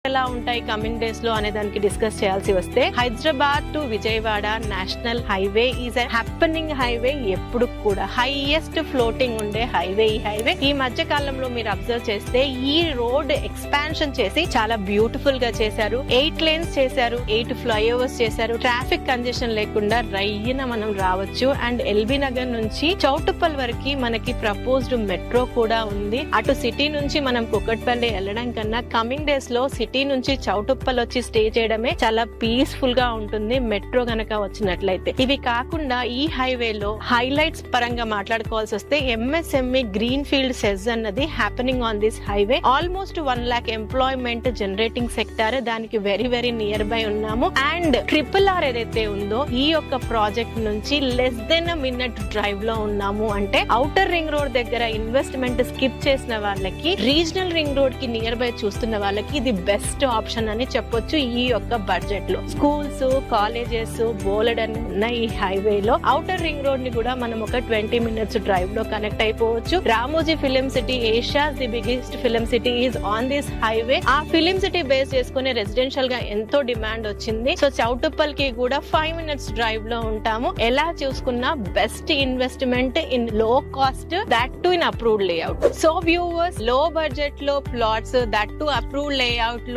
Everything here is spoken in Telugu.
ఎలా ఉంటాయి కమింగ్ డేస్ లో అనే దానికి డిస్కస్ చేయాల్సి వస్తే, Hyderabad to Vijayawada national highway is a happening highway. ఎప్పుడు కూడా హైయెస్ట్ ఫ్లోటింగ్ ఉండే హైవే ఈ హైవే. ఈ మధ్య కాలంలో మీరు అబ్జర్వ్ చేస్తే ఈ రోడ్ ఎక్స్పాన్షన్ చేసి చాలా బ్యూటిఫుల్ గా చేశారు. 8 lanes చేశారు, 8 ఫ్లైఓవర్స్ చేశారు. ట్రాఫిక్ కంజెషన్ లేకుండా రయ్యన మనం రావచ్చు. అండ్ ఎల్బీ నగర్ నుంచి చౌటుప్పల్ వరకు మనకి ప్రపోజ్డ్ మెట్రో కూడా ఉంది. అటు సిటీ నుంచి మనం కుకట్పల్లి వెళ్ళడం కన్నా కమింగ్ డేస్ లో సిటీ నుంచి చౌటుప్పల్ వచ్చి స్టే చేయడమే చాలా పీస్ఫుల్ గా ఉంటుంది మెట్రో గనక వచ్చినట్లయితే. ఇవి కాకుండా ఈ హైవేలో హైలైట్స్ పరంగా మాట్లాడుకోవాల్సి వస్తే ఎంఎస్ఎంఈ గ్రీన్ ఫీల్డ్ సెజ్ అన్నది happening on this highway. Almost 1 lakh employment generating sector, దానికి వెరీ వెరీ నియర్ బై ఉన్నాము. అండ్ RRR ఏదైతే ఉందో ఈ యొక్క ప్రాజెక్ట్ నుంచి less than a minute drive లో ఉన్నాము. అంటే ఔటర్ రింగ్ రోడ్ దగ్గర ఇన్వెస్ట్మెంట్ స్కిప్ చేసిన వాళ్ళకి, రీజనల్ రింగ్ రోడ్ కి నియర్ బై చూస్తున్న వాళ్ళకి ఇది బెస్ట్ ఆప్షన్ అని చెప్పొచ్చు. ఈ యొక్క బడ్జెట్ లో స్కూల్స్, కాలేజెస్ బోలెడ్ అని ఉన్న ఈ హైవేలో ఔటర్ రింగ్ రోడ్ ని కూడా మనం ఒక 20 minutes డ్రైవ్ లో కనెక్ట్ అయిపోవచ్చు. Ramoji film city, Asia's the biggest film city is on this highway. ఆ ఫిలిం సిటీ బేస్ చేసుకుని రెసిడెన్షియల్ గా ఎంతో డిమాండ్ వచ్చింది. సో చౌటుప్పల్ కి కూడా 5 minutes డ్రైవ్ లో ఉంటాము. ఎలా చూసుకున్నా బెస్ట్ ఇన్వెస్ట్మెంట్ ఇన్ లో cost, that to in approved layout. So viewers, లో బడ్జెట్ లో plots, that to approved layout